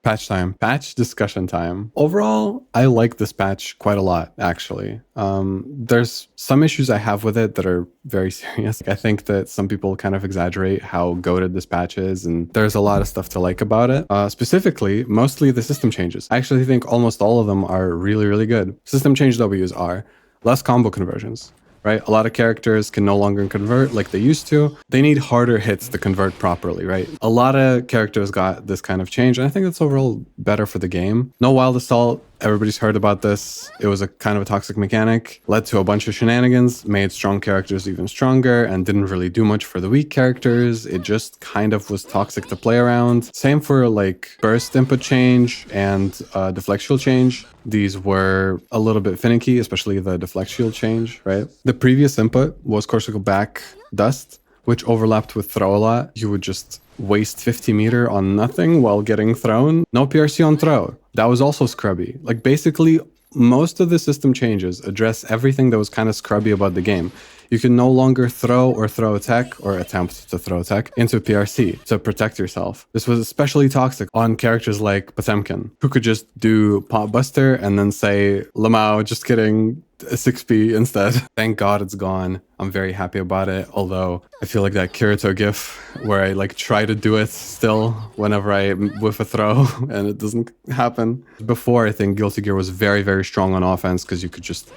Patch time. Patch discussion time. Overall, I like this patch quite a lot, actually. There's some issues I have with it that are very serious. I think that some people kind of exaggerate how goated this patch is, and there's a lot of stuff to like about it. Specifically, mostly the system changes. I actually think almost all of them are really, really good. System change W's are less combo conversions. Right? A lot of characters can no longer convert like they used to. They need harder hits to convert properly, right? A lot of characters got this kind of change, and I think that's overall better for the game. No Wild Assault. Everybody's heard about this. It was a kind of a toxic mechanic, led to a bunch of shenanigans, made strong characters even stronger, and didn't really do much for the weak characters. It just kind of was toxic to play around. Same for like burst input change and deflect change. These were a little bit finicky, especially the deflect shield change, right? The previous input was Corsical back dust, which overlapped with throw a lot. You would just waste 50 meter on nothing while getting thrown. No PRC on throw. That was also scrubby. Like basically most of the system changes address everything that was kind of scrubby about the game. You can no longer throw or throw attack or attempt to throw attack into PRC to protect yourself. This was especially toxic on characters like Potemkin, who could just do Pop Buster and then say, Lamau, just kidding, 6p instead. Thank God it's gone. I'm very happy about it. Although I feel like that Kirito gif where I like try to do it still whenever I whiff a throw and it doesn't happen. Before, I think Guilty Gear was very, very strong on offense because you could just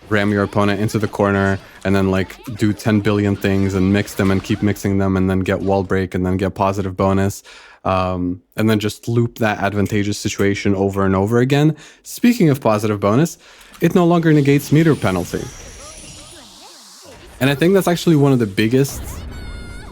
ram your opponent into the corner and then like do 10 billion things and mix them and keep mixing them and then get wall break and then get positive bonus. And then just loop that advantageous situation over and over again. Speaking of positive bonus, it no longer negates meter penalty. And I think that's actually one of the biggest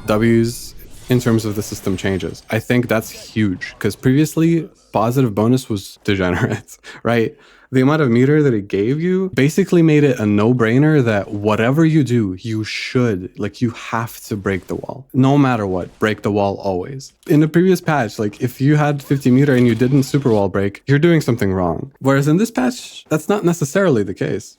W's in terms of the system changes. I think that's huge because previously positive bonus was degenerate, right? The amount of meter that it gave you basically made it a no-brainer that whatever you do, you should, like you have to break the wall. No matter what, break the wall always. In the previous patch, like if you had 50 meter and you didn't super wall break, you're doing something wrong. Whereas in this patch, that's not necessarily the case.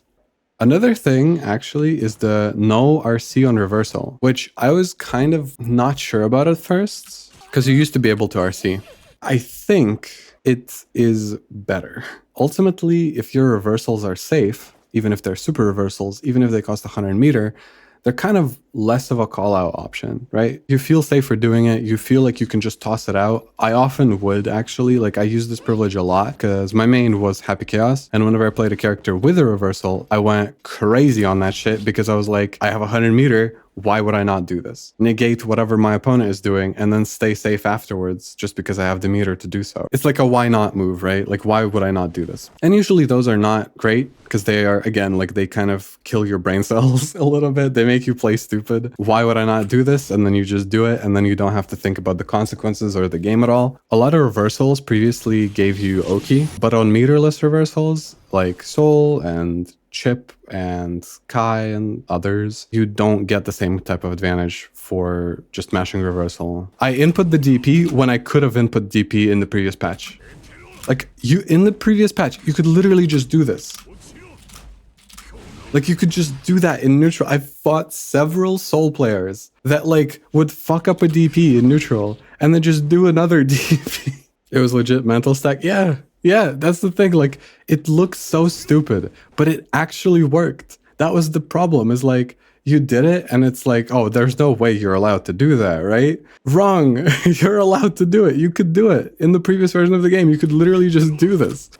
Another thing actually is the no RC on reversal, which I was kind of not sure about at first because you used to be able to RC. I think it is better. Ultimately, if your reversals are safe, even if they're super reversals, even if they cost 100 meter, they're kind of less of a call out option, right? You feel safer doing it. You feel like you can just toss it out. I often would actually, like I use this privilege a lot because my main was Happy Chaos. And whenever I played a character with a reversal, I went crazy on that shit because I was like, I have 100 meter. Why would I not do this? Negate whatever my opponent is doing and then stay safe afterwards just because I have the meter to do so. It's like a why not move, right? Like, why would I not do this? And usually those are not great because they are, again, like they kind of kill your brain cells a little bit. They make you play stupid. Why would I not do this? And then you just do it and then you don't have to think about the consequences or the game at all. A lot of reversals previously gave you Oki, but on meterless reversals like Soul and Chip and Kai and others, you don't get the same type of advantage for just mashing reversal. I input the DP when I could have input DP in the previous patch. Like in the previous patch, you could literally just do this. Like you could just do that in neutral. I've fought several Soul players that like would fuck up a DP in neutral and then just do another DP. It was legit mental stack. Yeah, that's the thing. Like, it looks so stupid, but it actually worked. That was the problem, is like, you did it, and it's like, oh, there's no way you're allowed to do that, right? Wrong. You're allowed to do it. You could do it. In the previous version of the game, you could literally just do this.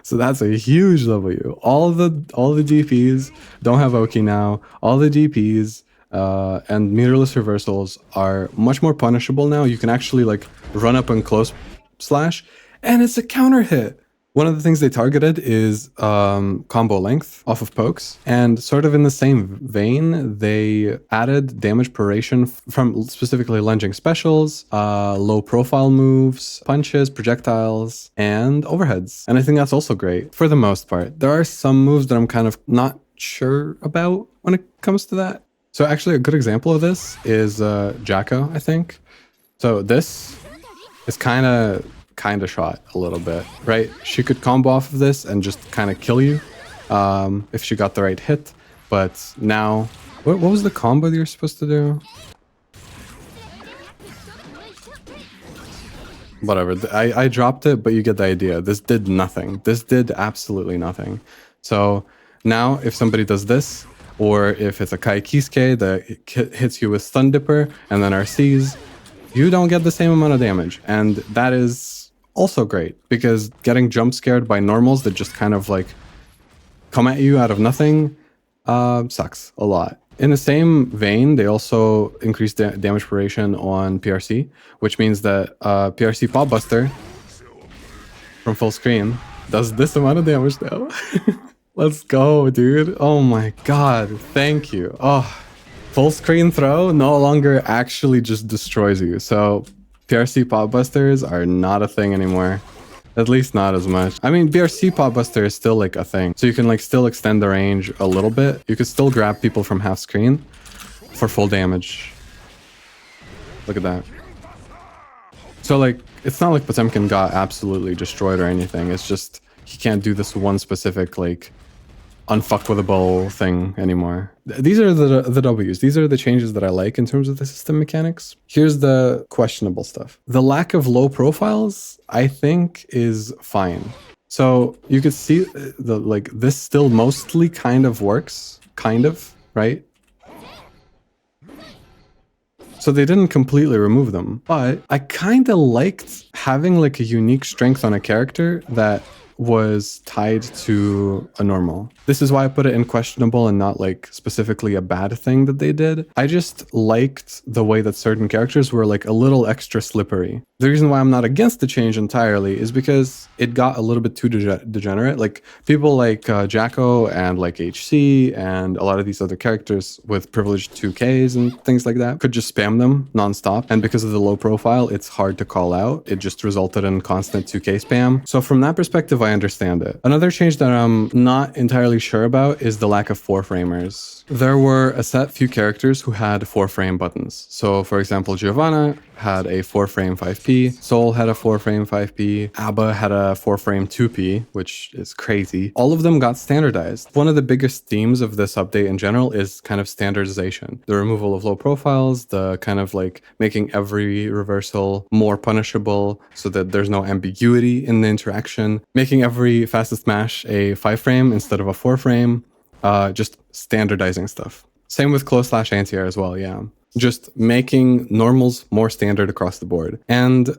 So that's a huge W. All the DPs don't have Oki now. All the DPs and meterless reversals are much more punishable now. You can actually, like, run up and close slash, and it's a counter hit. One of the things they targeted is combo length off of pokes. And sort of in the same vein, they added damage proration from specifically lunging specials, low profile moves, punches, projectiles, and overheads. And I think that's also great for the most part. There are some moves that I'm kind of not sure about when it comes to that. So actually a good example of this is Jacko, I think. So this is kind of shot a little bit, right? She could combo off of this and just kind of kill you if she got the right hit. But now, what was the combo that you're supposed to do? Whatever. I dropped it, but you get the idea. This did nothing. This did absolutely nothing. So now if somebody does this, or if it's a Kai Kiske that hits you with Stun Dipper and then RCs, you don't get the same amount of damage. And that is also great, because getting jump scared by normals that just kind of like come at you out of nothing sucks a lot. In the same vein, they also increase damage duration on PRC, which means that PRC Pop Buster from full screen does this amount of damage now. Let's go, dude. Oh my god, thank you. Oh, full screen throw no longer actually just destroys you. So PRC Pop Busters are not a thing anymore. At least not as much. I mean, BRC Pop Buster is still like a thing. So you can like still extend the range a little bit. You could still grab people from half screen for full damage. Look at that. So like, it's not like Potemkin got absolutely destroyed or anything. It's just, he can't do this one specific like unfuckwithable thing anymore. These are the W's. These are the changes that I like in terms of the system mechanics. Here's the questionable stuff. The lack of low profiles, I think, is fine. So you could see the like this still mostly kind of works, kind of, right? So they didn't completely remove them, but I kind of liked having like a unique strength on a character that was tied to a normal. This is why I put it in questionable and not like specifically a bad thing that they did. I just liked the way that certain characters were like a little extra slippery. The reason why I'm not against the change entirely is because it got a little bit too degenerate. Like people like Jacko and like HC and a lot of these other characters with privileged 2Ks and things like that could just spam them nonstop. And because of the low profile, it's hard to call out. It just resulted in constant 2K spam. So from that perspective, I understand it. Another change that I'm not entirely sure about is the lack of 4-framers. There were a set few characters who had 4-frame buttons. So for example, Giovanna had a 4-frame 5p, Sol had a 4-frame 5p, Abba had a 4-frame 2p, which is crazy. All of them got standardized. One of the biggest themes of this update in general is kind of standardization. The removal of low profiles, the kind of like making every reversal more punishable so that there's no ambiguity in the interaction, making every fastest smash a 5-frame instead of a 4-frame, just standardizing stuff. Same with close slash anti-air as well, yeah. Just making normals more standard across the board. And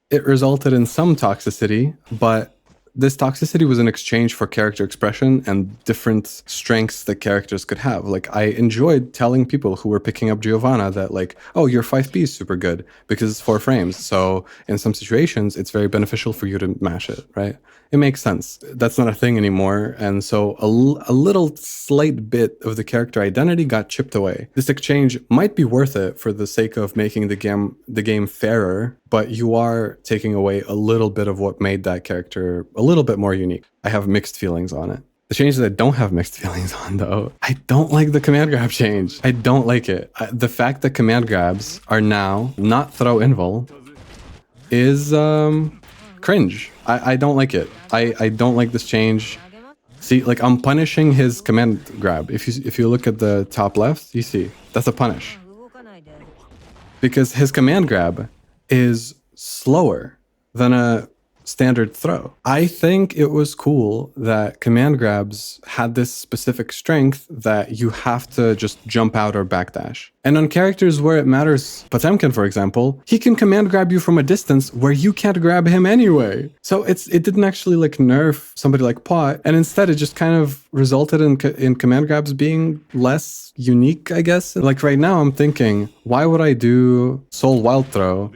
it resulted in some toxicity, but this toxicity was in exchange for character expression and different strengths that characters could have. Like, I enjoyed telling people who were picking up Giovanna that like, oh, your 5p is super good because it's 4 frames. So in some situations, it's very beneficial for you to mash it, right? It makes sense. That's not a thing anymore. And so a little slight bit of the character identity got chipped away. This exchange might be worth it for the sake of making the game fairer, but you are taking away a little bit of what made that character a little bit more unique. I have mixed feelings on it. The change that I don't have mixed feelings on, though, I don't like the command grab change. I don't like it. The fact that command grabs are now not throw invul is cringe. I don't like it. I don't like this change. See, like, I'm punishing his command grab. If you look at the top left, you see that's a punish, because his command grab is slower than a standard throw. I think it was cool that command grabs had this specific strength that you have to just jump out or backdash. And on characters where it matters, Potemkin, for example, he can command grab you from a distance where you can't grab him anyway. So it didn't actually like nerf somebody like Pot, and instead it just kind of resulted in command grabs being less unique, I guess. Like right now I'm thinking, why would I do Soul Wild Throw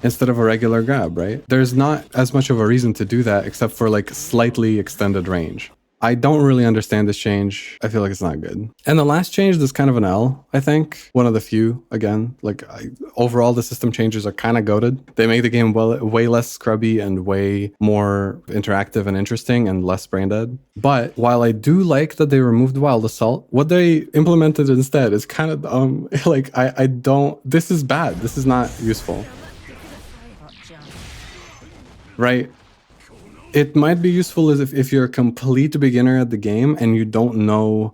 instead of a regular grab, right? There's not as much of a reason to do that except for like slightly extended range. I don't really understand this change. I feel like it's not good. And the last change is kind of an L, I think. One of the few, again. Like, overall, the system changes are kind of goated. They make the game way less scrubby and way more interactive and interesting and less brain dead. But while I do like that they removed Wild Assault, what they implemented instead is kind of dumb. Like, I don't... This is bad. This is not useful. Right? It might be useful as if you're a complete beginner at the game and you don't know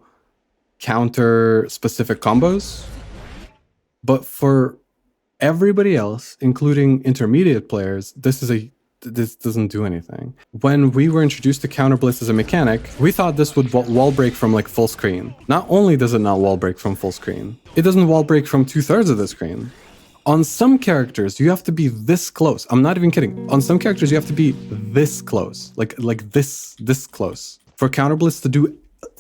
counter specific combos. But for everybody else, including intermediate players, this doesn't do anything. When we were introduced to counter blitz as a mechanic, we thought this would wall break from like full screen. Not only does it not wall break from full screen, it doesn't wall break from 2/3 of the screen. On some characters, you have to be this close. I'm not even kidding. On some characters, you have to be this close, like this close for counter blitz to do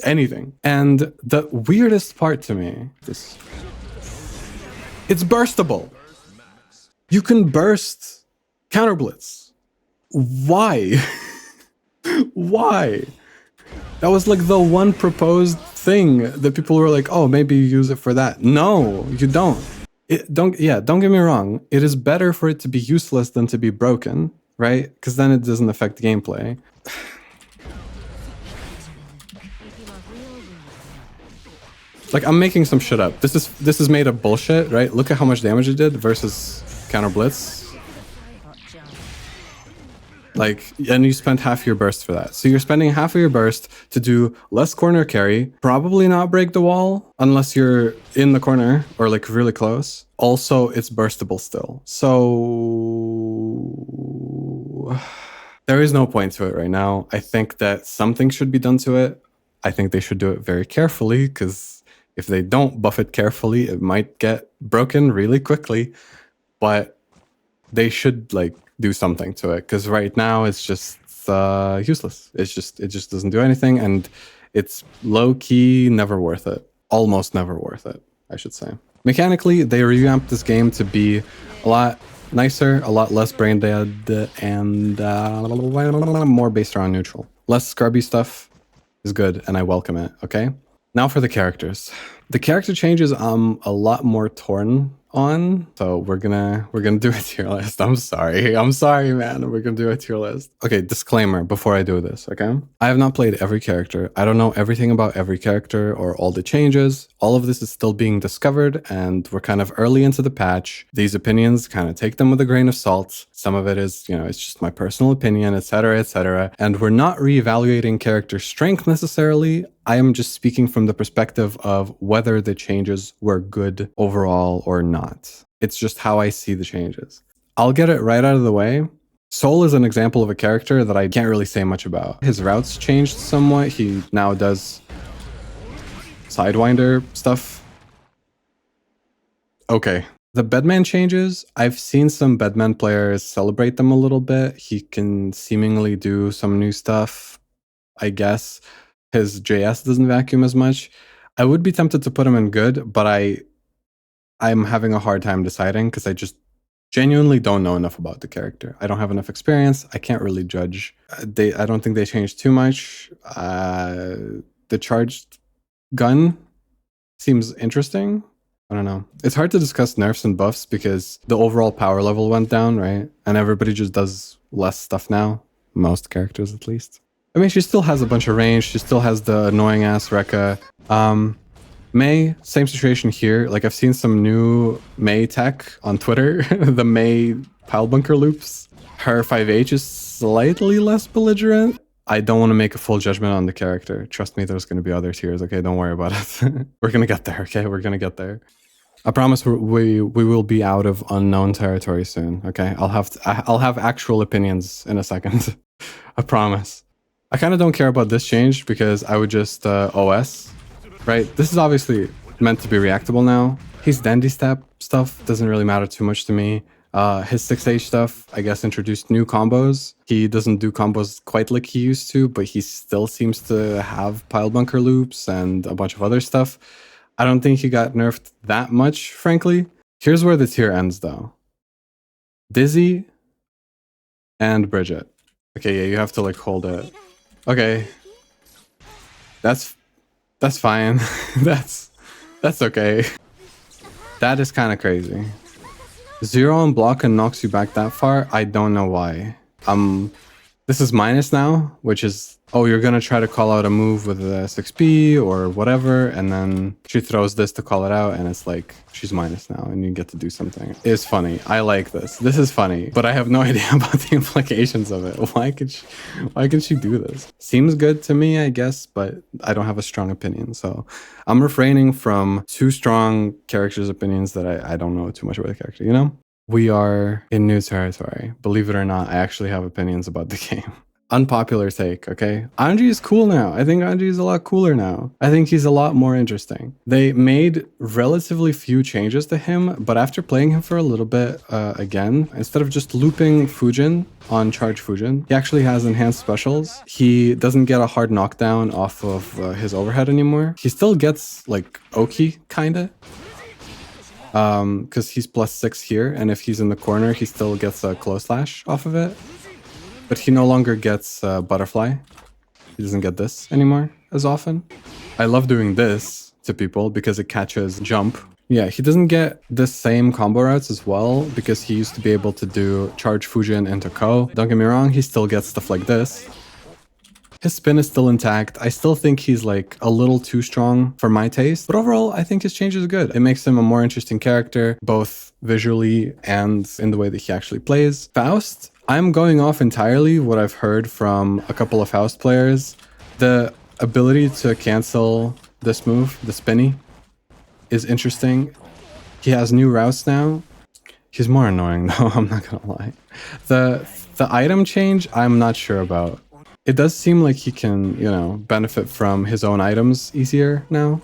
anything. And the weirdest part to me is it's burstable. You can burst counter blitz. Why? Why? That was like the one proposed thing that people were like, oh, maybe you use it for that. No, you don't. Don't get me wrong. It is better for it to be useless than to be broken, right? Because then it doesn't affect gameplay. Like, I'm making some shit up. This is made of bullshit, right? Look at how much damage it did versus counter blitz. Like, and you spent half your burst for that. So you're spending half of your burst to do less corner carry, probably not break the wall unless you're in the corner or like really close. Also, it's burstable still. So there is no point to it right now. I think that something should be done to it. I think they should do it very carefully, because if they don't buff it carefully, it might get broken really quickly. But they should like do something to it, because right now it's just useless. It just doesn't do anything, and it's low key never worth it. Almost never worth it, I should say. Mechanically, they revamped this game to be a lot nicer, a lot less brain dead, and more based around neutral. Less scrubby stuff is good, and I welcome it. Okay, now for the characters. The character changes I'm a lot more torn on, so we're gonna do a tier list. I'm sorry, man. We're gonna do a tier list. Okay, disclaimer before I do this, okay? I have not played every character. I don't know everything about every character or all the changes. All of this is still being discovered, and we're kind of early into the patch. These opinions, kind of take them with a grain of salt. Some of it is, you know, it's just my personal opinion, etc., etc. And we're not reevaluating character strength necessarily. I am just speaking from the perspective of whether the changes were good overall or not. It's just how I see the changes. I'll get it right out of the way. Sol is an example of a character that I can't really say much about. His routes changed somewhat. He now does Sidewinder stuff. Okay. The Bedman changes, I've seen some Bedman players celebrate them a little bit. He can seemingly do some new stuff, I guess. His JS doesn't vacuum as much. I would be tempted to put him in good, but I'm having a hard time deciding, because I just genuinely don't know enough about the character. I don't have enough experience. I can't really judge. I don't think they changed too much. The charged gun seems interesting. I don't know. It's hard to discuss nerfs and buffs because the overall power level went down, right? And everybody just does less stuff now. Most characters, at least. I mean, she still has a bunch of range. She still has the annoying ass Rekka. Mei, same situation here. Like, I've seen some new Mei tech on Twitter. The Mei pile bunker loops. Her 5H is slightly less belligerent. I don't want to make a full judgment on the character. Trust me, there's going to be other tiers. Okay, don't worry about it. We're going to get there. Okay, we're going to get there. I promise we will be out of unknown territory soon. Okay, I'll have actual opinions in a second. I promise. I kind of don't care about this change because I would just OS, right? This is obviously meant to be reactable now. His dandy step stuff doesn't really matter too much to me. His 6H stuff, I guess, introduced new combos. He doesn't do combos quite like he used to, but he still seems to have pile bunker loops and a bunch of other stuff. I don't think he got nerfed that much, frankly. Here's where the tier ends, though. Dizzy and Bridget. Okay, yeah, you have to like hold it. Okay, that's fine. that's okay. That is kind of crazy. 0 on block and knocks you back that far. I don't know why. This is minus now, which is, oh, you're going to try to call out a move with a 6B or whatever, and then she throws this to call it out, and it's like, she's minus now, and you get to do something. It's funny. I like this. This is funny, but I have no idea about the implications of it. Why can she do this? Seems good to me, I guess, but I don't have a strong opinion, so I'm refraining from too strong characters' opinions that I don't know too much about the character, you know? We are in new territory. Believe it or not, I actually have opinions about the game. Unpopular take, okay? Anji is cool now. I think Anji is a lot cooler now. I think he's a lot more interesting. They made relatively few changes to him, but after playing him for a little bit again, instead of just looping Fujin on charge Fujin, he actually has enhanced specials. He doesn't get a hard knockdown off of his overhead anymore. He still gets like Oki, kinda. Because he's +6 here, and if he's in the corner, he still gets a close slash off of it. But he no longer gets butterfly. He doesn't get this anymore as often. I love doing this to people because it catches jump. Yeah, he doesn't get the same combo routes as well because he used to be able to do charge Fujin into Ko. Don't get me wrong, he still gets stuff like this. His spin is still intact. I still think he's like a little too strong for my taste. But overall, I think his change is good. It makes him a more interesting character, both visually and in the way that he actually plays. Faust, I'm going off entirely what I've heard from a couple of Faust players. The ability to cancel this move, the spinny, is interesting. He has new routes now. He's more annoying though, I'm not gonna lie. The item change, I'm not sure about. It does seem like he can, you know, benefit from his own items easier now.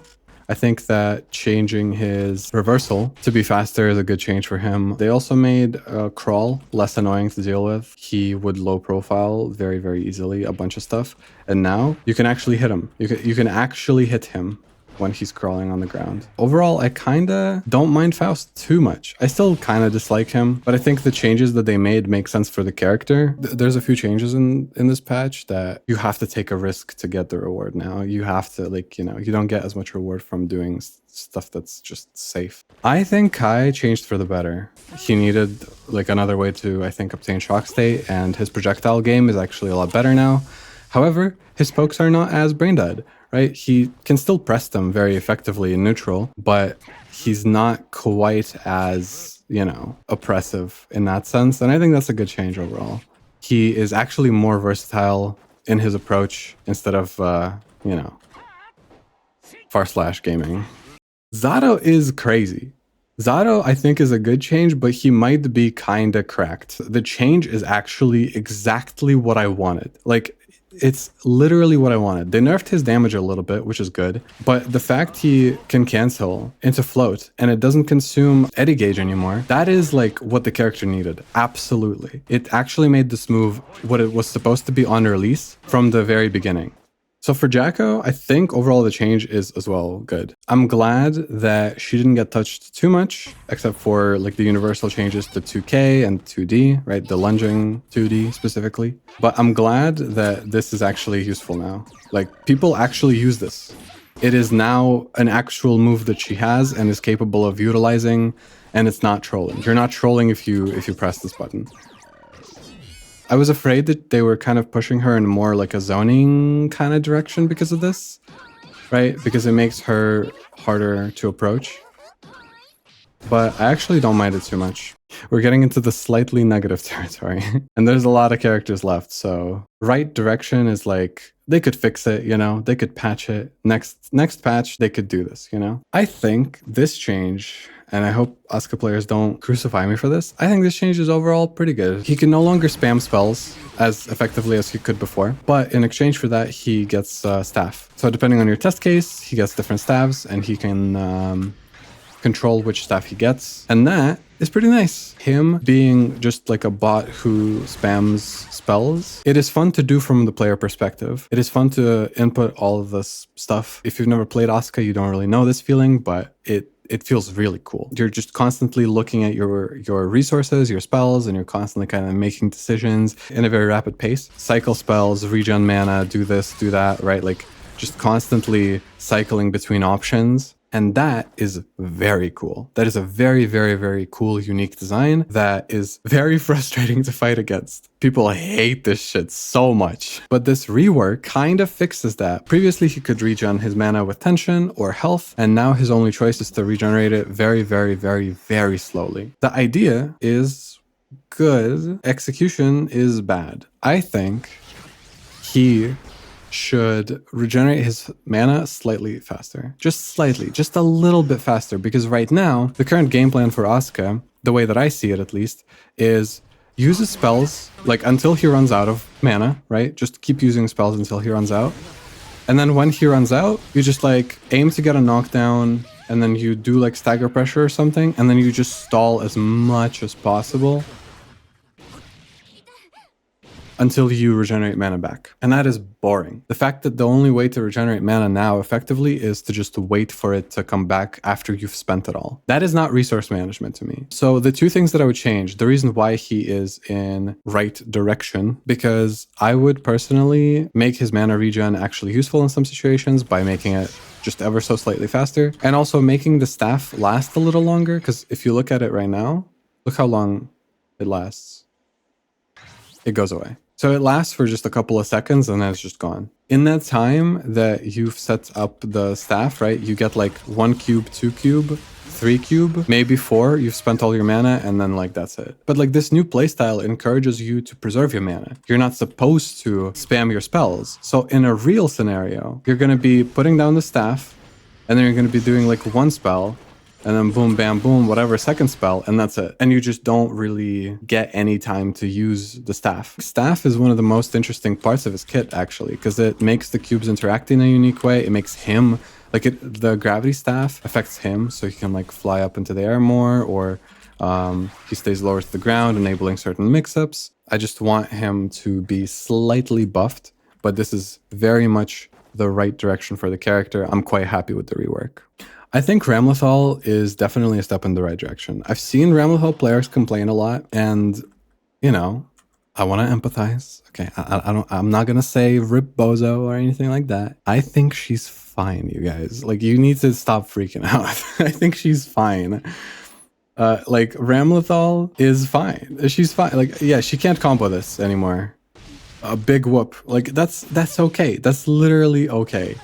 I think that changing his reversal to be faster is a good change for him. They also made Crawl less annoying to deal with. He would low profile very, very easily a bunch of stuff. And now you can actually hit him. You can actually hit him when he's crawling on the ground. Overall, I kinda don't mind Faust too much. I still kinda dislike him, but I think the changes that they made make sense for the character. There's a few changes in this patch that you have to take a risk to get the reward now. You have to, like, you know, you don't get as much reward from doing stuff that's just safe. I think Kai changed for the better. He needed like another way to, I think, obtain shock state, and his projectile game is actually a lot better now. However, his pokes are not as brain dead. Right? He can still press them very effectively in neutral, but he's not quite as, you know, oppressive in that sense. And I think that's a good change overall. He is actually more versatile in his approach instead of, you know, / gaming. Zato is crazy. Zato, I think, is a good change, but he might be kinda cracked. The change is actually exactly what I wanted. Like, it's literally what I wanted. They nerfed his damage a little bit, which is good, but the fact he can cancel into float and it doesn't consume eddy gauge anymore, that is like what the character needed. Absolutely. It actually made this move what it was supposed to be on release from the very beginning. So for Jacko, I think overall the change is as well good. I'm glad that she didn't get touched too much, except for like the universal changes to 2K and 2D, right? The lunging 2D specifically. But I'm glad that this is actually useful now. Like, people actually use this. It is now an actual move that she has and is capable of utilizing, and it's not trolling. You're not trolling if you press this button. I was afraid that they were kind of pushing her in more like a zoning kind of direction because of this, right? Because it makes her harder to approach. But I actually don't mind it too much. We're getting into the slightly negative territory, and there's a lot of characters left, so right direction is like, they could fix it, you know? They could patch it. Next patch, they could do this, you know? I think this change, and I hope Asuka players don't crucify me for this, I think this change is overall pretty good. He can no longer spam spells as effectively as he could before, but in exchange for that, he gets staff. So depending on your test case, he gets different staffs, and he can control which staff he gets, and that is pretty nice. Him being just like a bot who spams spells, it is fun to do from the player perspective. It is fun to input all of this stuff. If you've never played Asuka, you don't really know this feeling, but it feels really cool. You're just constantly looking at your resources, your spells, and you're constantly kind of making decisions in a very rapid pace. Cycle spells, regen mana, do this, do that, right? Like, just constantly cycling between options And that is very cool. That is a very, very, very cool, unique design that is very frustrating to fight against. People hate this shit so much. But this rework kind of fixes that. Previously, he could regen his mana with tension or health, and now his only choice is to regenerate it very, very, very, very slowly. The idea is good. Execution is bad. I think he should regenerate his mana slightly faster. Just slightly, just a little bit faster, because right now, the current game plan for Asuka, the way that I see it at least, is use his spells like until he runs out of mana, right? Just keep using spells until he runs out. And then when he runs out, you just like aim to get a knockdown, and then you do like stagger pressure or something, and then you just stall as much as possible until you regenerate mana back. And that is boring. The fact that the only way to regenerate mana now effectively is to just wait for it to come back after you've spent it all. That is not resource management to me. So the two things that I would change, the reason why he is in right direction, because I would personally make his mana regen actually useful in some situations by making it just ever so slightly faster, and also making the staff last a little longer, because if you look at it right now, look how long it lasts. It goes away. So it lasts for just a couple of seconds and then it's just gone. In that time that you've set up the staff, right, you get like 1 cube, 2 cube, 3 cube, maybe 4. You've spent all your mana and then like that's it. But like this new playstyle encourages you to preserve your mana. You're not supposed to spam your spells. So in a real scenario, you're going to be putting down the staff and then you're going to be doing like one spell, and then boom, bam, boom, whatever, second spell, and that's it. And you just don't really get any time to use the staff. Staff is one of the most interesting parts of his kit, actually, because it makes the cubes interact in a unique way. It makes him, like the gravity staff affects him, so he can like fly up into the air more, or he stays lower to the ground, enabling certain mix-ups. I just want him to be slightly buffed, but this is very much the right direction for the character. I'm quite happy with the rework. I think Ramlethal is definitely a step in the right direction. I've seen Ramlethal players complain a lot, and you know, I want to empathize. Okay, I'm not gonna say rip bozo or anything like that. I think she's fine, you guys. Like, you need to stop freaking out. I think she's fine. Like Ramlethal is fine. She's fine. Like, yeah, she can't combo this anymore. A big whoop. Like that's okay. That's literally okay.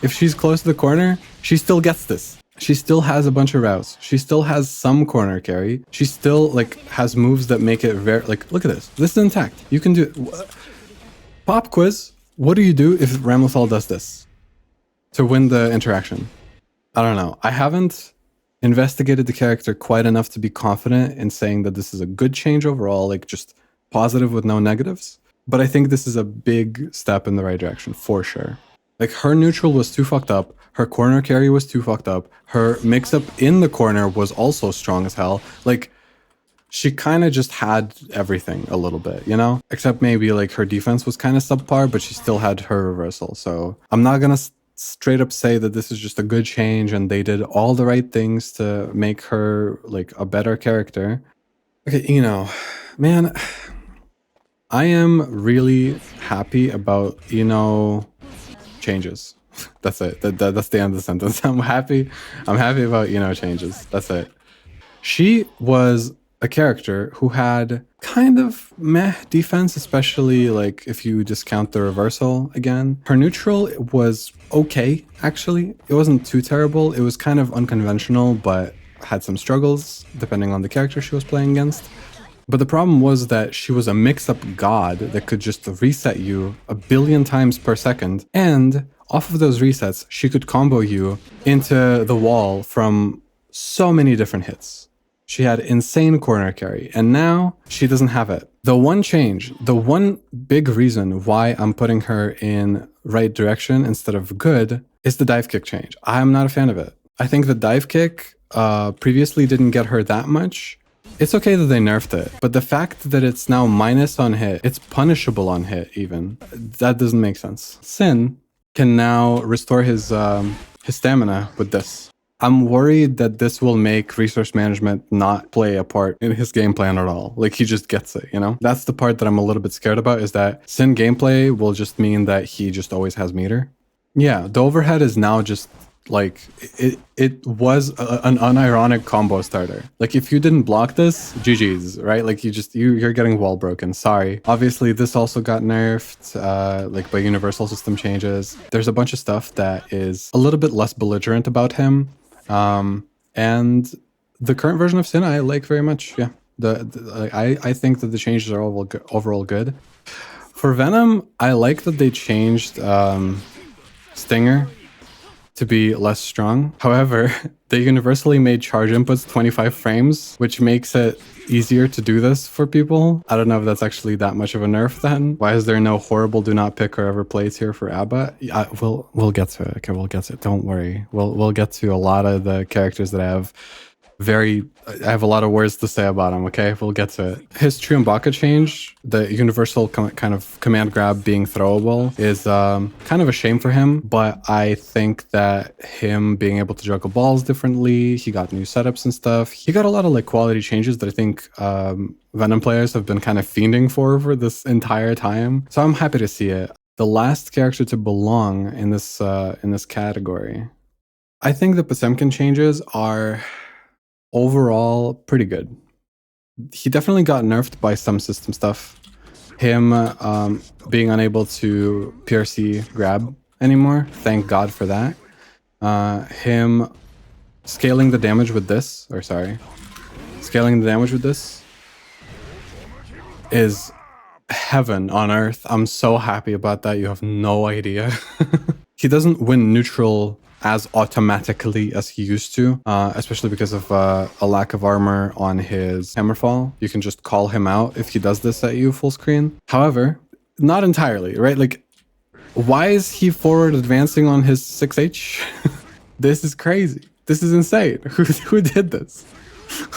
If she's close to the corner, she still gets this. She still has a bunch of routes. She still has some corner carry. She still like has moves that make it very like, look at this. This is intact. You can do it. Pop quiz. What do you do if Ramlethal does this to win the interaction? I don't know. I haven't investigated the character quite enough to be confident in saying that this is a good change overall, like just positive with no negatives. But I think this is a big step in the right direction for sure. Like, her neutral was too fucked up. Her corner carry was too fucked up. Her mix-up in the corner was also strong as hell. Like, she kind of just had everything a little bit, you know? Except maybe, like, her defense was kind of subpar, but she still had her reversal. So I'm not gonna straight up say that this is just a good change and they did all the right things to make her, like, a better character. Okay, you know, man, I am really happy about, you know, changes. That's it. That's the end of the sentence. I'm happy about, you know, changes. That's it. She was a character who had kind of meh defense, especially like if you discount the reversal again. Her neutral was okay, actually. It wasn't too terrible. It was kind of unconventional, but had some struggles depending on the character she was playing against. But the problem was that she was a mix-up god that could just reset you 1 billion times per second, and off of those resets, she could combo you into the wall from so many different hits. She had insane corner carry, and now she doesn't have it. The one change, the one big reason why I'm putting her in right direction instead of good is the dive kick change. I'm not a fan of it. I think the dive kick previously didn't get her that much. It's okay that they nerfed it, but the fact that it's now minus on hit, it's punishable on hit even, that doesn't make sense. Sin can now restore his stamina with this. I'm worried that this will make resource management not play a part in his game plan at all. Like, he just gets it, you know? That's the part that I'm a little bit scared about, is that Sin gameplay will just mean that he just always has meter. Yeah, the overhead is now just like it was an unironic combo starter. Like if you didn't block this, GG's, right? Like you're getting wall broken. Sorry. Obviously, this also got nerfed, like by universal system changes. There's a bunch of stuff that is a little bit less belligerent about him, and the current version of Sin I like very much. Yeah, I think that the changes are overall good. For Venom, I like that they changed Stinger to be less strong. However, they universally made charge inputs 25 frames, which makes it easier to do this for people. I don't know if that's actually that much of a nerf then. Why is there no horrible do not pick or ever plays here for Abba? Yeah, we'll get to it. Okay, we'll get to it. Don't worry. We'll get to a lot of the characters that I have a lot of words to say about him, okay? We'll get to it. His Triumbaka change, the universal kind of command grab being throwable, is kind of a shame for him, but I think that him being able to juggle balls differently, he got new setups and stuff. He got a lot of like quality changes that I think Venom players have been kind of fiending for this entire time. So I'm happy to see it. The last character to belong in this category, I think the Potemkin changes are overall pretty good. He definitely got nerfed by some system stuff. Him being unable to PRC grab anymore, thank God for that. Him scaling the damage with this, scaling the damage with this is heaven on earth. I'm so happy about that. You have no idea. He doesn't win neutral as automatically as he used to, especially because of a lack of armor on his Hammerfall. You can just call him out if he does this at you full screen. However, not entirely, right? Like, why is he forward advancing on his 6H? This is crazy. This is insane. Who did this?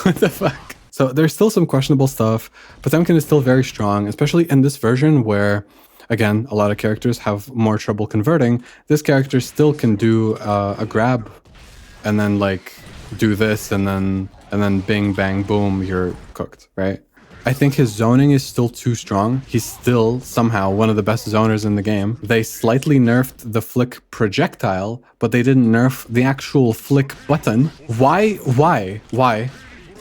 What the fuck? So there's still some questionable stuff. Potemkin is still very strong, especially in this version where, again, a lot of characters have more trouble converting. This character still can do a grab and then like do this and then bing, bang, boom, you're cooked, right? I think his zoning is still too strong. He's still somehow one of the best zoners in the game. They slightly nerfed the flick projectile, but they didn't nerf the actual flick button. Why?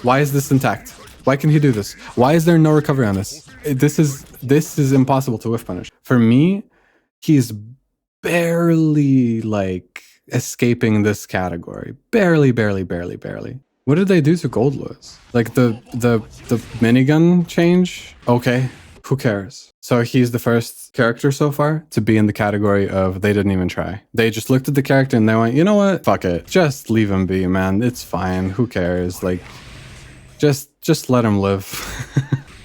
Why is this intact? Why can he do this? Why is there no recovery on this? This is impossible to whiff punish. For me, he's barely like escaping this category. Barely. What did they do to Gold Lewis? Like the minigun change? Okay, who cares? So he's the first character so far to be in the category of they didn't even try. They just looked at the character and they went, you know what? Fuck it. Just leave him be, man. It's fine. Who cares? Like, just let him live.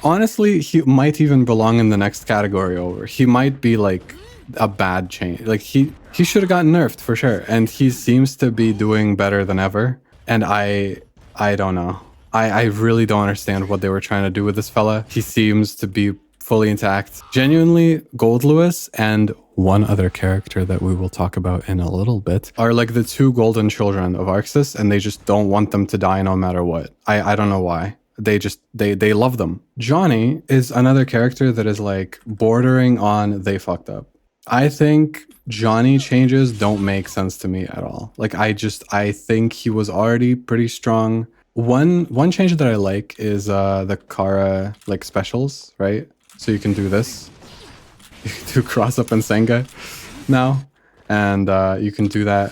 Honestly, he might even belong in the next category over. He might be like a bad change. Like he should have gotten nerfed for sure. And he seems to be doing better than ever. And I don't know. I really don't understand what they were trying to do with this fella. He seems to be fully intact. Genuinely, Gold Lewis and one other character that we will talk about in a little bit are like the two golden children of Arxis, and they just don't want them to die no matter what. I don't know why. They love them. Johnny is another character that is like bordering on they fucked up. I think Johnny changes don't make sense to me at all. Like I think he was already pretty strong. One change that I like is the Kara like specials, right? So you can do this. You can do cross up and Senga now. And you can do that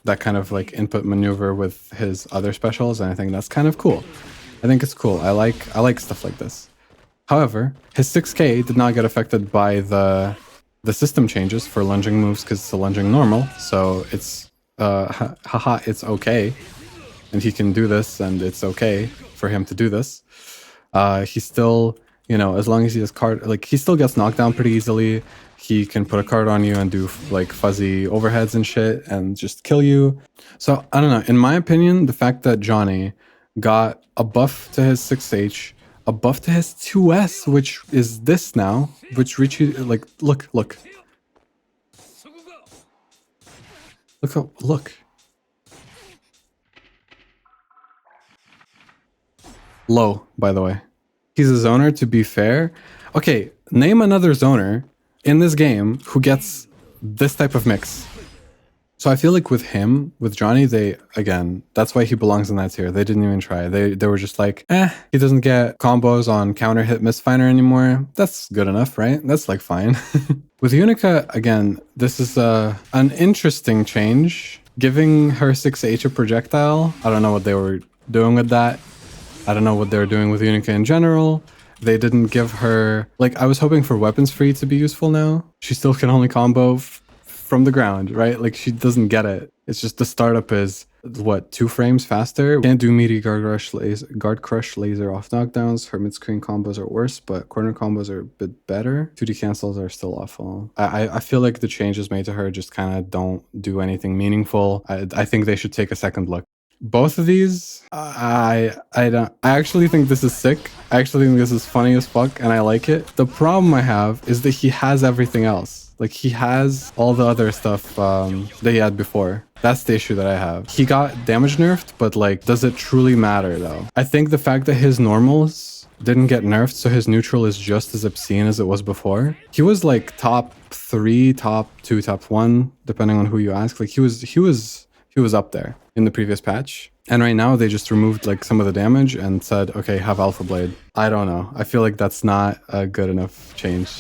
that kind of like input maneuver with his other specials, and I think that's kind of cool. I think it's cool. I like stuff like this. However, his 6K did not get affected by the system changes for lunging moves because it's a lunging normal. So it's haha, it's okay. And he can do this, and it's okay for him to do this. He still, you know, as long as he has card, like he still gets knocked down pretty easily. He can put a card on you and do like fuzzy overheads and shit and just kill you. So I don't know. In my opinion, the fact that Johnny got a buff to his 6H, a buff to his 2S, which is this now, which reaches like look. Low, by the way. He's a zoner, to be fair. Okay, name another zoner in this game who gets this type of mix. So I feel like with him, with Johnny, they, again, that's why he belongs in that tier. They didn't even try. They were just like, he doesn't get combos on counter hit misfire anymore. That's good enough, right? That's like fine. With Unica, again, this is an interesting change. Giving her 6H a projectile, I don't know what they were doing with that. I don't know what they were doing with Unica in general. They didn't give her, like, I was hoping for weapons free to be useful now. She still can only combo from the ground, right? Like, she doesn't get it. It's just the startup is, what, 2 frames faster? Can't do meaty guard crush laser off knockdowns. Her mid-screen combos are worse, but corner combos are a bit better. 2D cancels are still awful. I feel like the changes made to her just kind of don't do anything meaningful. I think they should take a second look. Both of these, I actually think this is sick. I actually think this is funny as fuck, and I like it. The problem I have is that he has everything else. Like, he has all the other stuff that he had before. That's the issue that I have. He got damage nerfed, but like, does it truly matter though? I think the fact that his normals didn't get nerfed, so his neutral is just as obscene as it was before. He was like top 3, top 2, top 1, depending on who you ask. Like, he was up there in the previous patch. And right now they just removed like some of the damage and said, okay, have Alpha Blade. I don't know. I feel like that's not a good enough change.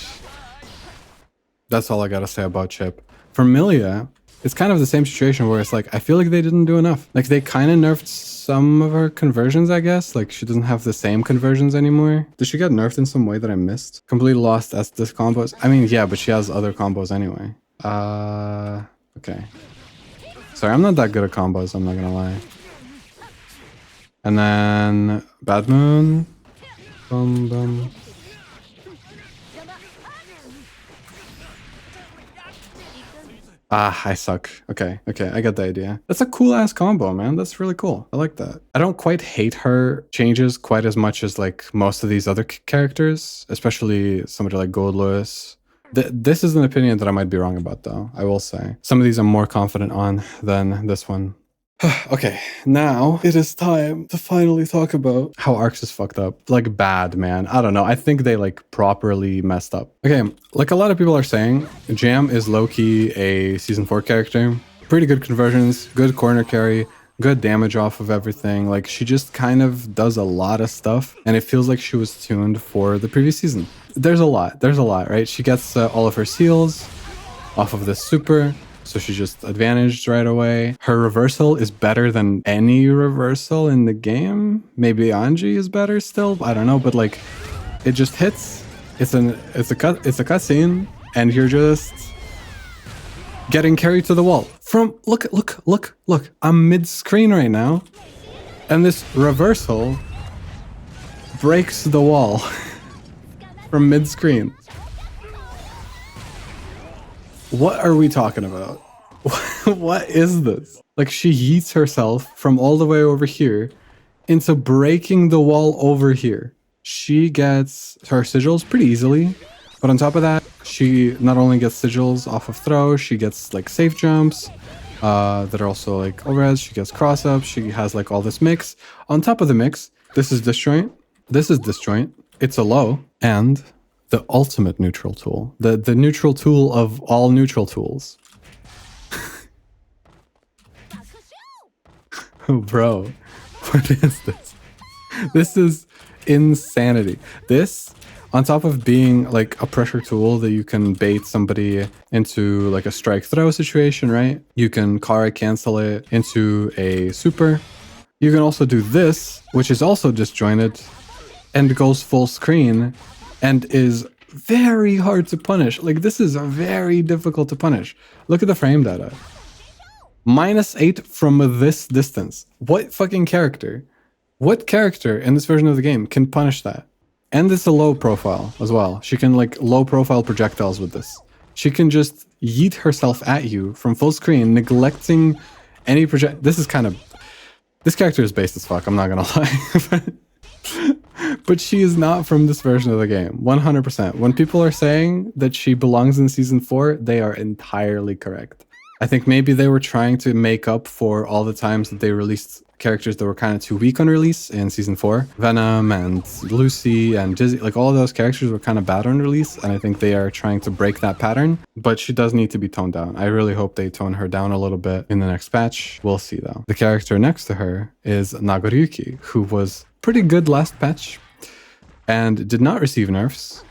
That's all I gotta say about Chip. For Milia, it's kind of the same situation where it's like, I feel like they didn't do enough. Like, they kind of nerfed some of her conversions, I guess. Like, she doesn't have the same conversions anymore. Did she get nerfed in some way that I missed? Completely lost Estus combos. I mean, yeah, but she has other combos anyway. Okay. Sorry, I'm not that good at combos, I'm not gonna lie. And then Bad Moon. Bum bum. I suck. Okay, I get the idea. That's a cool ass combo, man. That's really cool. I like that. I don't quite hate her changes quite as much as like most of these other characters, especially somebody like Gold Lewis. This is an opinion that I might be wrong about, though, I will say. Some of these I'm more confident on than this one. Okay, now it is time to finally talk about how Arcs is fucked up. Like, bad, man. I don't know. I think they, like, properly messed up. Okay, like a lot of people are saying, Jam is low-key a Season 4 character. Pretty good conversions, good corner carry, good damage off of everything. Like, she just kind of does a lot of stuff, and it feels like she was tuned for the previous season. There's a lot, right? She gets all of her seals off of this super, so she's just advantaged right away. Her reversal is better than any reversal in the game. Maybe Anji is better still, I don't know, but like, it just hits. It's a cutscene, and you're just getting carried to the wall. Look, I'm mid-screen right now, and this reversal breaks the wall from mid-screen. What are we talking about? What is this? Like, she yeets herself from all the way over here into breaking the wall over here. She gets her sigils pretty easily, but on top of that, she not only gets sigils off of throw, she gets like safe jumps that are also like overheads. She gets cross ups. She has like all this mix. On top of the mix, this is disjoint. This is disjoint. It's a low, and the ultimate neutral tool. The neutral tool of all neutral tools. Bro, what is this? This is insanity. This, on top of being like a pressure tool that you can bait somebody into like a strike throw situation, right? You can Kara cancel it into a super. You can also do this, which is also disjointed and goes full screen and is very hard to punish. Like, this is very difficult to punish. Look at the frame data. -8 from this distance. What fucking character? What character in this version of the game can punish that? And it's a low profile as well. She can like low profile projectiles with this. She can just yeet herself at you from full screen, neglecting any project. This character is based as fuck, I'm not gonna lie. But she is not from this version of the game, 100%. When people are saying that she belongs in Season 4, they are entirely correct. I think maybe they were trying to make up for all the times that they released characters that were kind of too weak on release in season 4. Venom and Lucy and Dizzy, like all of those characters were kind of bad on release, and I think they are trying to break that pattern, but she does need to be toned down. I really hope they tone her down a little bit in the next patch. We'll see though. The character next to her is Nagoriyuki, who was pretty good last patch and did not receive nerfs,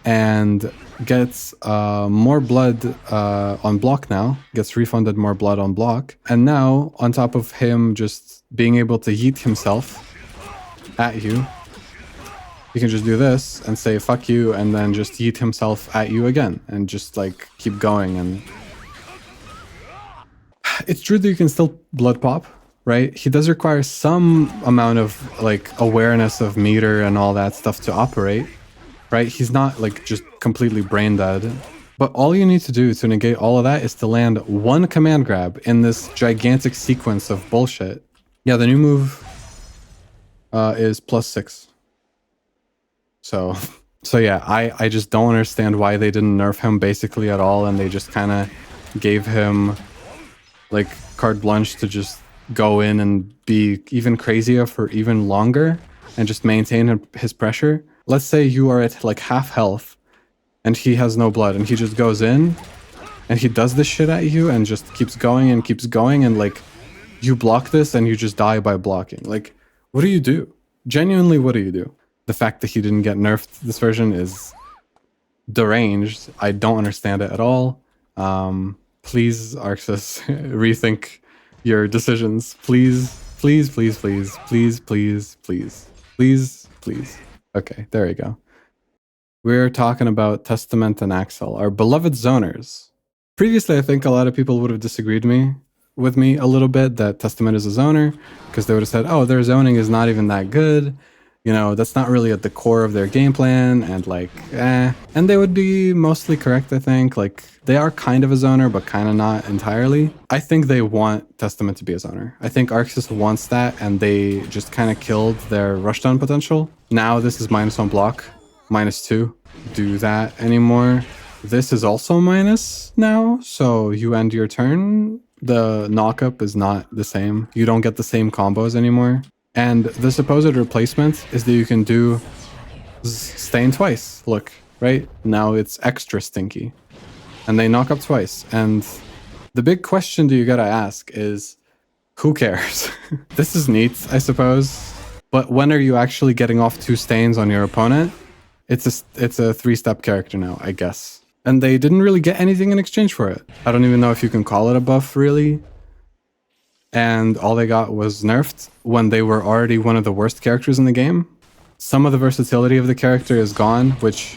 and gets more blood on block now, gets refunded more blood on block. And now, on top of him just being able to yeet himself at you, he can just do this and say fuck you, and then just yeet himself at you again, and just like keep going. And it's true that you can still blood pop, right? He does require some amount of like awareness of meter and all that stuff to operate, right? He's not like just completely brain dead. But all you need to do to negate all of that is to land one command grab in this gigantic sequence of bullshit. Yeah, the new move is +6. So yeah, I just don't understand why they didn't nerf him basically at all, and they just kind of gave him like carte blanche to just go in and be even crazier for even longer and just maintain his pressure. Let's say you are at like half health and he has no blood, and he just goes in and he does this shit at you and just keeps going, and like you block this and you just die by blocking. Like, what do you do? Genuinely, what do you do? The fact that he didn't get nerfed this version is deranged. I don't understand it at all. Please, Arxis, rethink your decisions. Please, please, please, please, please, please, please, please, please. Okay, there we go. We're talking about Testament and Axel, our beloved zoners. Previously, I think a lot of people would have disagreed with me a little bit that Testament is a zoner, because they would have said, oh, their zoning is not even that good. You know, that's not really at the core of their game plan, and like, And they would be mostly correct, I think. Like, they are kind of a zoner, but kind of not entirely. I think they want Testament to be a zoner. I think Arxis wants that, and they just kind of killed their rushdown potential. Now this is -1 block, -2. Do that anymore. This is also minus now, so you end your turn. The knockup is not the same. You don't get the same combos anymore. And the supposed replacement is that you can do stain twice. Look, right? Now it's extra stinky. And they knock up twice. And the big question that you gotta ask is, who cares? This is neat, I suppose. But when are you actually getting off 2 stains on your opponent? It's a 3-step character now, I guess. And they didn't really get anything in exchange for it. I don't even know if you can call it a buff, really. And all they got was nerfed when they were already one of the worst characters in the game. Some of the versatility of the character is gone, which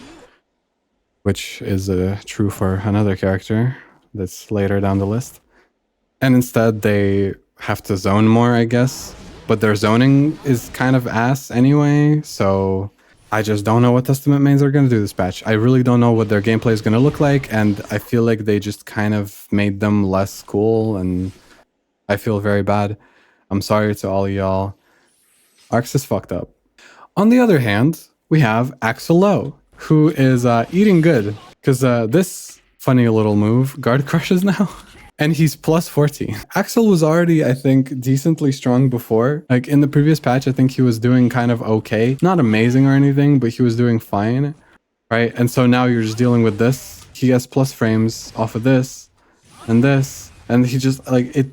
is true for another character that's later down the list. And instead, they have to zone more, I guess. But their zoning is kind of ass anyway, so I just don't know what Testament mains are going to do this patch. I really don't know what their gameplay is going to look like, and I feel like they just kind of made them less cool, and I feel very bad. I'm sorry to all of y'all. Arxis fucked up. On the other hand, we have Axel Low, who is eating good, because this funny little move guard crushes now. And he's +14. Axel was already, I think, decently strong before. Like, in the previous patch, I think he was doing kind of okay. Not amazing or anything, but he was doing fine, right? And so now you're just dealing with this. He gets plus frames off of this, and he just, like,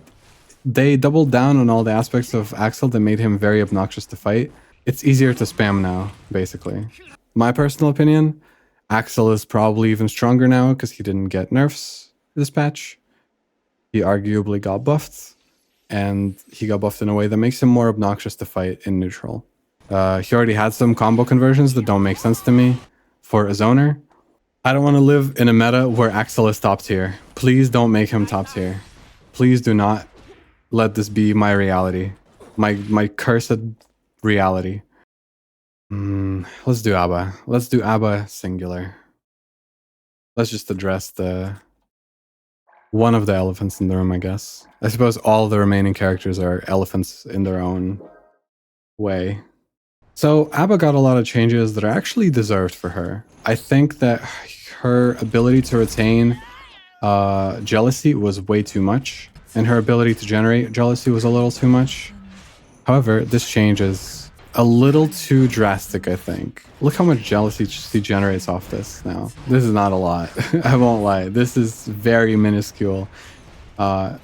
they doubled down on all the aspects of Axel that made him very obnoxious to fight. It's easier to spam now, basically. My personal opinion, Axel is probably even stronger now because he didn't get nerfs this patch. He arguably got buffed, and he got buffed in a way that makes him more obnoxious to fight in neutral. He already had some combo conversions that don't make sense to me for a zoner. I don't want to live in a meta where Axel is top tier. Please don't make him top tier. Please do not let this be my reality. My cursed reality. Let's do Abba. Let's do Abba singular. Let's just address one of the elephants in the room, I guess. I suppose all the remaining characters are elephants in their own way. So Abba got a lot of changes that are actually deserved for her. I think that her ability to retain jealousy was way too much, and her ability to generate jealousy was a little too much. However, this change is a little too drastic, I think. Look how much jealousy she generates off this now. This is not a lot. I won't lie. This is very minuscule.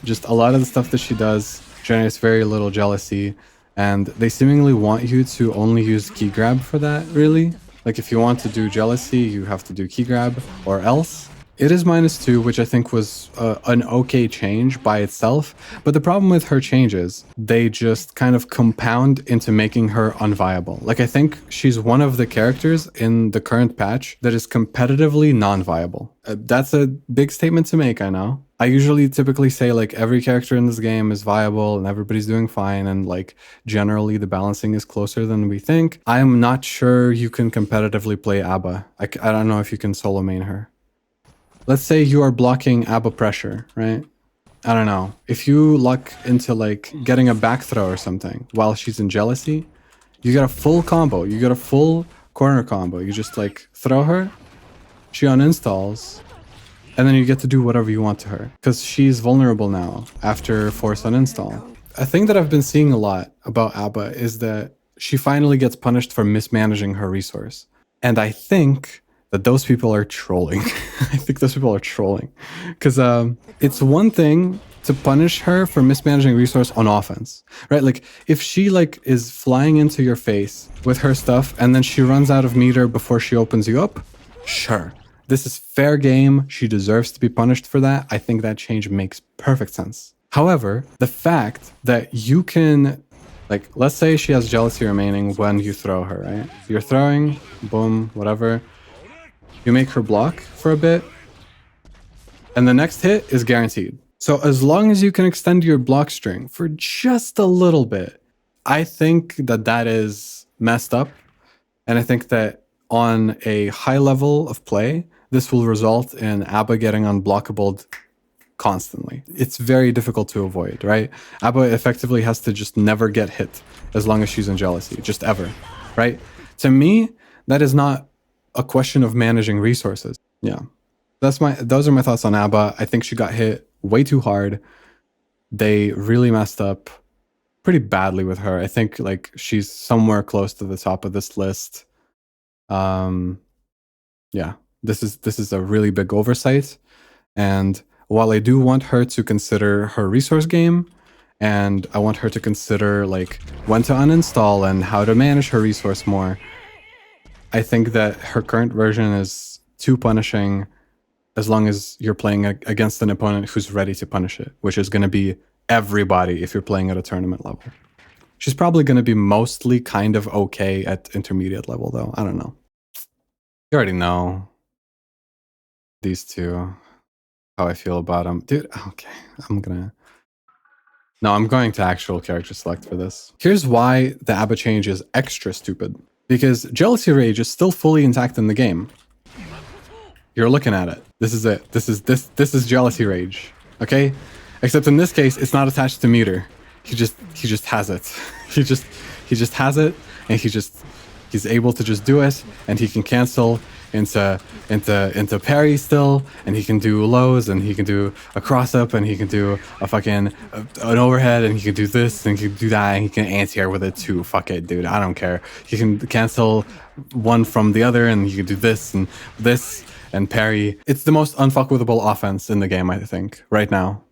Just a lot of the stuff that she does generates very little jealousy, and they seemingly want you to only use key grab for that, really. Like, if you want to do jealousy, you have to do key grab, or else. It is -2, which I think was an okay change by itself, but the problem with her changes, they just kind of compound into making her unviable. Like, I think she's one of the characters in the current patch that is competitively non-viable. That's a big statement to make, I know. I usually typically say, like, every character in this game is viable and everybody's doing fine, and, like, generally the balancing is closer than we think. I am not sure you can competitively play Abba. I don't know if you can solo main her. Let's say you are blocking Abba pressure, right? I don't know. If you luck into, like, getting a back throw or something while she's in jealousy, you get a full combo. You get a full corner combo. You just, like, throw her, she uninstalls, and then you get to do whatever you want to her, because she's vulnerable now after force uninstall. A thing that I've been seeing a lot about Abba is that she finally gets punished for mismanaging her resource. And I think that those people are trolling. I think those people are trolling. Because it's one thing to punish her for mismanaging resource on offense, right? Like, if she, like, is flying into your face with her stuff and then she runs out of meter before she opens you up, sure. This is fair game. She deserves to be punished for that. I think that change makes perfect sense. However, the fact that you can, like, let's say she has jealousy remaining when you throw her, right? You're throwing, boom, whatever. You make her block for a bit, and the next hit is guaranteed. So as long as you can extend your block string for just a little bit, I think that that is messed up. And I think that on a high level of play, this will result in Abba getting unblockable constantly. It's very difficult to avoid, right? Abba effectively has to just never get hit as long as she's in jealousy, just ever, right? To me, that is not a question of managing resources. Yeah. Those are my thoughts on Abba. I think she got hit way too hard. They really messed up pretty badly with her. I think, like, she's somewhere close to the top of this list. Yeah. This is a really big oversight. And while I do want her to consider her resource game, and I want her to consider, like, when to uninstall and how to manage her resource more, I think that her current version is too punishing as long as you're playing against an opponent who's ready to punish it, which is going to be everybody if you're playing at a tournament level. She's probably going to be mostly kind of okay at intermediate level, though. I don't know. You already know these two, how I feel about them. Dude, okay. I'm going to actual character select for this. Here's why the Abba change is extra stupid. Because Jealousy Rage is still fully intact in the game. You're looking at it. This is it. This is Jealousy Rage. Okay? Except in this case, it's not attached to meter. He just has it. He just has it, and he's able to just do it, and he can cancel into parry still, and he can do lows, and he can do a cross up, and he can do a fucking an overhead, and he can do this, and he can do that, and he can anti-air with it too. Fuck it, dude. I don't care. He can cancel one from the other, and he can do this and parry. It's the most unfuckwithable offense in the game, I think, right now.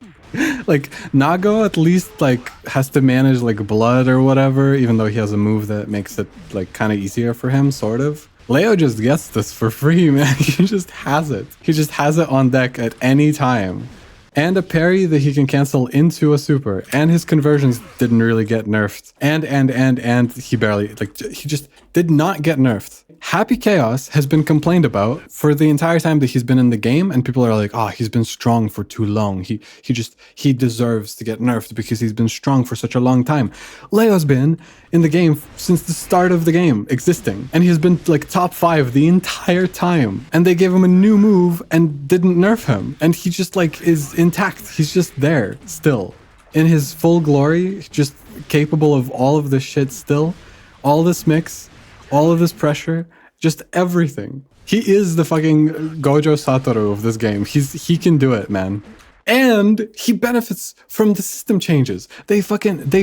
Like, Nago at least, like, has to manage, like, blood or whatever, even though he has a move that makes it, like, kind of easier for him, sort of. Leo just gets this for free, man. He just has it. He just has it on deck at any time. And a parry that he can cancel into a super. And his conversions didn't really get nerfed. And he barely, like, he just did not get nerfed. Happy Chaos has been complained about for the entire time that he's been in the game, and people are like, oh, he's been strong for too long. He deserves to get nerfed because he's been strong for such a long time. Leo's been in the game since the start of the game existing, and he's been, like, top 5 the entire time. And they gave him a new move and didn't nerf him. And he just, like, is intact. He's just there still in his full glory, just capable of all of this shit still. All this mix, all of this pressure, just everything. He is the fucking Gojo Satoru of this game. He can do it, man. And he benefits from the system changes. They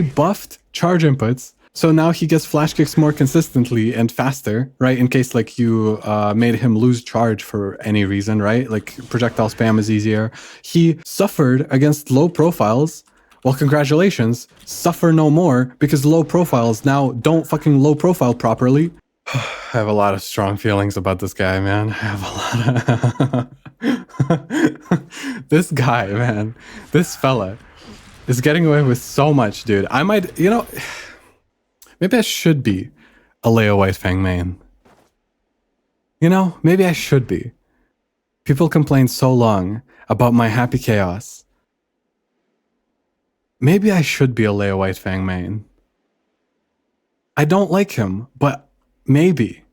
buffed charge inputs. So now he gets flash kicks more consistently and faster, right? In case like you made him lose charge for any reason, right? Like projectile spam is easier. He suffered against low profiles. Well, congratulations, suffer no more, because low profiles now don't fucking low profile properly. I have a lot of strong feelings about this guy, man. I have a lot of... This guy, man. This fella is getting away with so much, dude. I might, you know... Maybe I should be a Leo Whitefang main. You know, maybe I should be. People complain so long about my happy chaos. Maybe I should be a Leo Whitefang main. I don't like him, but maybe.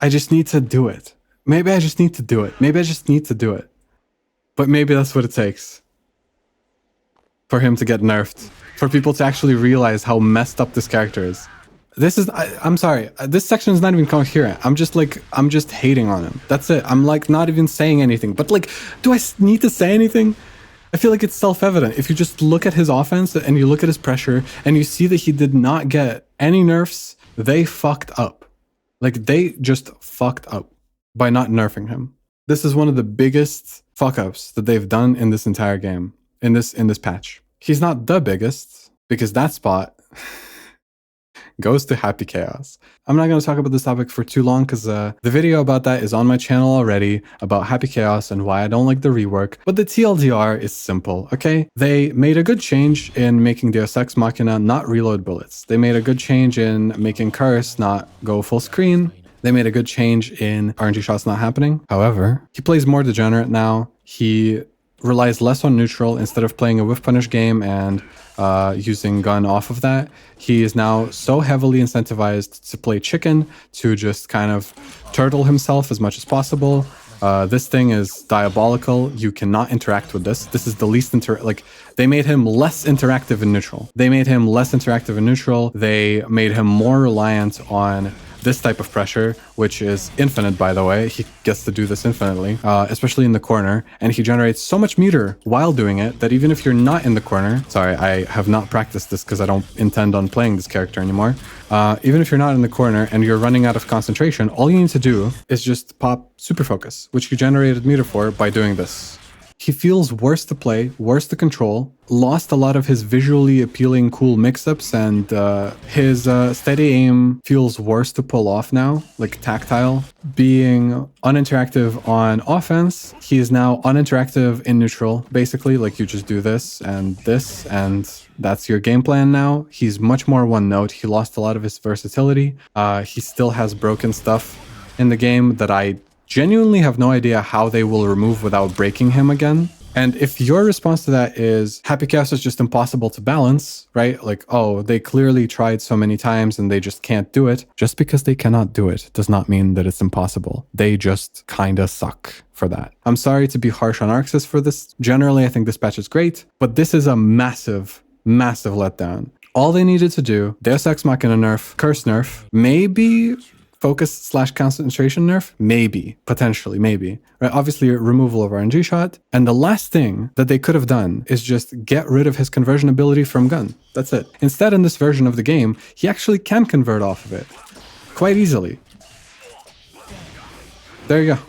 I just need to do it. Maybe I just need to do it. Maybe I just need to do it. But maybe that's what it takes. For him to get nerfed. For people to actually realize how messed up this character is. This is, I'm sorry, this section is not even coherent. I'm just hating on him. That's it. I'm like not even saying anything. But like, do I need to say anything? I feel like it's self-evident. If you just look at his offense and you look at his pressure and you see that he did not get any nerfs, they fucked up. Like they just fucked up by not nerfing him. This is one of the biggest fuck-ups that they've done in this entire game, in this patch. He's not the biggest, because that spot goes to Happy Chaos. I'm not going to talk about this topic for too long because the video about that is on my channel already, about Happy Chaos and why I don't like the rework. But the TLDR is simple, okay? They made a good change in making Deus Ex Machina not reload bullets. They made a good change in making Curse not go full screen. They made a good change in RNG shots not happening. However, he plays more degenerate now. He relies less on neutral instead of playing a whiff punish game and using gun off of that. He is now so heavily incentivized to play chicken, to just kind of turtle himself as much as possible. This thing is diabolical. You cannot interact with this. This is the least they made him less interactive in neutral. They made him more reliant on this type of pressure, which is infinite, by the way. He gets to do this infinitely, especially in the corner, and he generates so much meter while doing it that even if you're not in the corner, sorry, I have not practiced this because I don't intend on playing this character anymore. Even if you're not in the corner and you're running out of concentration, all you need to do is just pop super focus, which you generated meter for by doing this. He feels worse to play, worse to control, lost a lot of his visually appealing cool mix-ups, and his steady aim feels worse to pull off now, like tactile. Being uninteractive on offense, he is now uninteractive in neutral, basically, like you just do this, and that's your game plan now. He's much more one note. He lost a lot of his versatility. He still has broken stuff in the game that I genuinely have no idea how they will remove without breaking him again. And if your response to that is Happy Chaos is just impossible to balance, right? Like, oh, they clearly tried so many times and they just can't do it. Just because they cannot do it does not mean that it's impossible. They just kinda suck for that. I'm sorry to be harsh on Arxis for this. Generally, I think this patch is great, but this is a massive, massive letdown. All they needed to do, Deus Ex Machina nerf, Curse nerf, maybe focus/concentration nerf, maybe, potentially, maybe, right? Obviously, removal of RNG shot. And the last thing that they could have done is just get rid of his conversion ability from gun. That's it. Instead, in this version of the game, he actually can convert off of it quite easily. There you go.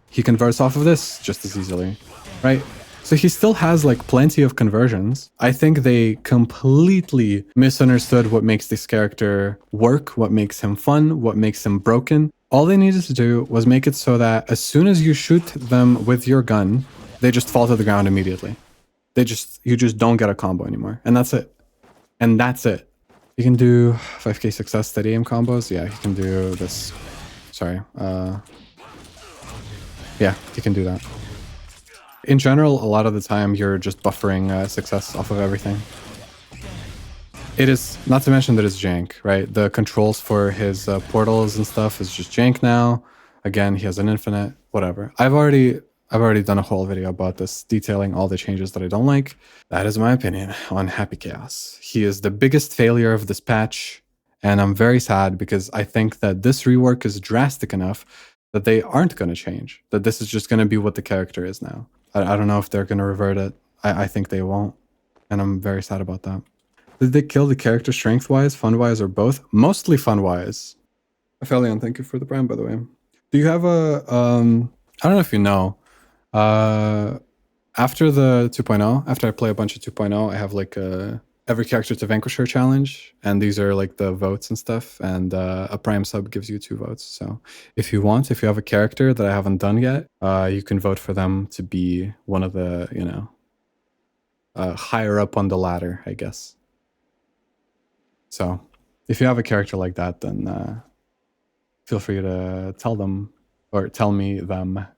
He converts off of this just as easily, right? So he still has like plenty of conversions. I think they completely misunderstood what makes this character work, what makes him fun, what makes him broken. All they needed to do was make it so that as soon as you shoot them with your gun, they just fall to the ground immediately. You just don't get a combo anymore. And that's it. And that's it. You can do 5k success steady aim combos. Yeah, you can do this. Sorry. Yeah, you can do that. In general, a lot of the time, you're just buffering success off of everything. It is, not to mention that it's jank, right? The controls for his portals and stuff is just jank now. Again, he has an infinite, whatever. I've already done a whole video about this, detailing all the changes that I don't like. That is my opinion on Happy Chaos. He is the biggest failure of this patch, And I'm very sad because I think that this rework is drastic enough that they aren't going to change, that this is just going to be what the character is now. I don't know if they're going to revert it. I think they won't. And I'm very sad about that. Did they kill the character strength-wise, fun-wise, or both? Mostly fun-wise. Aphelion, thank you for the prime, by the way. Do you have a, I don't know if you know, after the 2.0, after I play a bunch of 2.0, I have like a every character to Vanquisher challenge, and these are like the votes and stuff, and a prime sub gives you 2 votes. So if you want, if you have a character that I haven't done yet, you can vote for them to be one of the, you know, higher up on the ladder, I guess. So if you have a character like that, then feel free to tell them or tell me them